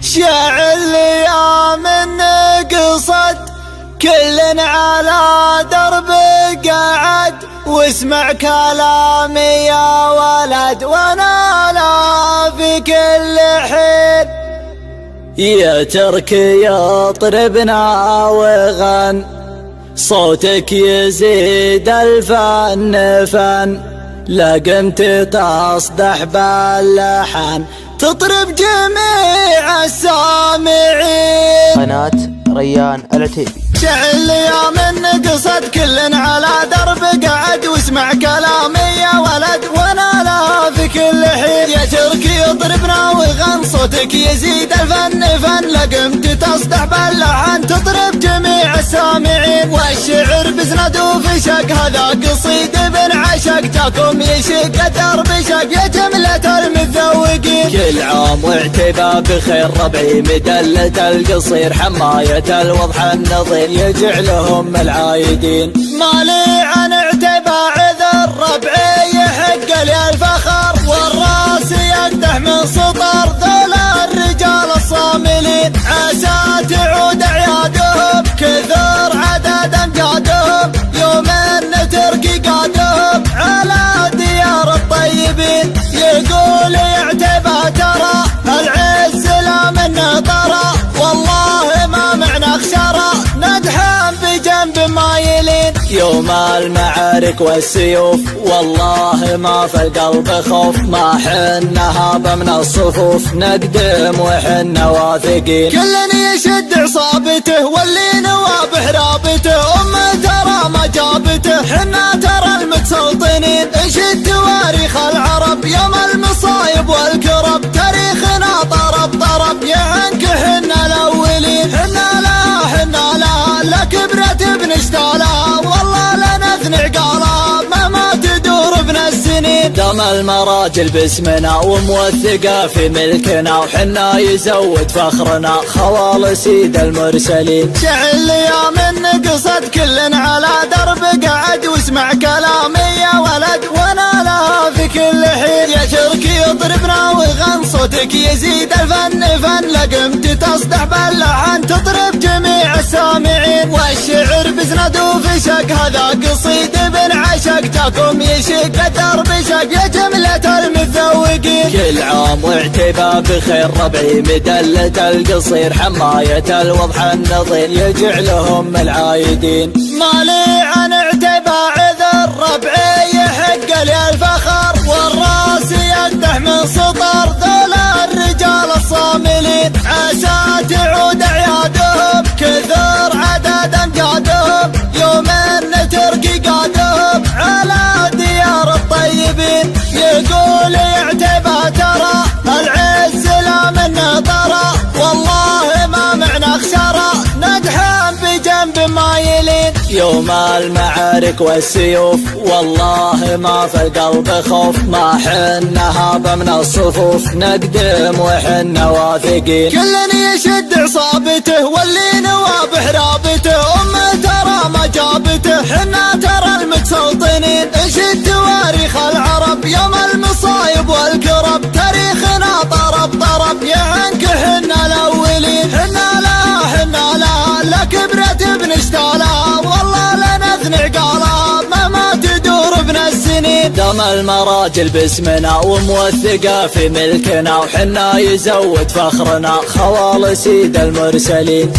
شع الايام نقصت كل على درب قعد، واسمع كلامي يا ولد وانا لا في كل حين. يا تركي يطربنا وغن، صوتك يزيد الفن فن، لقمت تصدح باللحن تطرب جميع السامعين. قناة ريان العتيبي. شع الايام نقصت كل على درب قعد، واسمع كلامي يا ولد وانا لا في كل حين. يا تركي اضربنا وغن، صوتك يزيد الفن فن، لقمت تصدح باللحن تطرب جميع السامعين. والشعر بزند وفشق، هذا قصيد ابن عشق، تاكم يشق درب شق يا جملة المتذوقين. كل عام وعتيبة بخير، ربعي مدلة القصير، حماية الوضح النظير يجعلهم العايدين. مالي عن عتيبة عذر، ربعي يحق لي الفخر، والراس يقدح من سطر ذولا الرجال الصاملين. عسى تعود اعيادهم، كثر عدد امجادهم، يوم ان تركي قادهم على ديار الطيبين. يقول يا عتيبة ترى العز لا من طرى، والله ما معنا خسارة ندحم بجنب مايلين. يوم المعارك والسيوف والله ما في القلب خوف، ما حنا هاب من الصفوف نقدم وحنا واثقين. كل يشد عصابته واللي نوابه رابته، ترى ما جابته حنا ترى المتسلطنين. انشد تواريخ العرب يوم المصايب والكرب، تاريخنا طرب طرب يعنك حنا الاولين. حنا لا كبرت بنشتالها، والله لنا اثني عقالها مهما تدور بنا السنين. دم المراجل باسمنا وموثقة في ملكنا، وحنا يزود فخرنا خوال سيد المرسلين. شع الايام نقصت كل على درب قعد، واسمع كلامي يا ولد وانا لا في كل حين. يا تركي اضربنا وغن، صوتك يزيد الفن فن، لقمت تصدح باللحن تطرب جميع السامعين. والشعر بزند وفشق، هذا قصيد ابن عشق، تاكم يشق درب شق يا جملة المتذوقين. كل عام وعتيبة بخير، ربعي مدلة القصير، حماية الوضح النظير يجعلهم العايدين. مالي عن عتيبة عذر، ربعي يحق لي الفخر، والراس يقدح من سطر ذولا الرجال الصاملين. عسى تعود اعيادهم، كثر عدد امجادهم، يوم ان تركي قادهم على ديار الطيبين. يقول يا عتيبة ترى العز لا من طرى، والله ما معنا خسارة ندحم بجنب مايلين. يوم المعارك والسيوف والله ما في القلب خوف، ما حنا هاب من الصفوف نقدم وحنا واثقين. كل يشد عصابته واللي نوابه رابته، ترى ما جابته حنا ترى المتسلطنين. انشد تواريخ العرب يوم المصايب والكرب، تاريخنا طرب طرب يعنك حنا الاولين. حنا لا كبرت بنشتالها، والله لنا اثني عقالها مهما تدور بنا السنين. دم المراجل باسمنا وموثقة في ملكنا، وحنا يزود فخرنا خوال سيد المرسلين.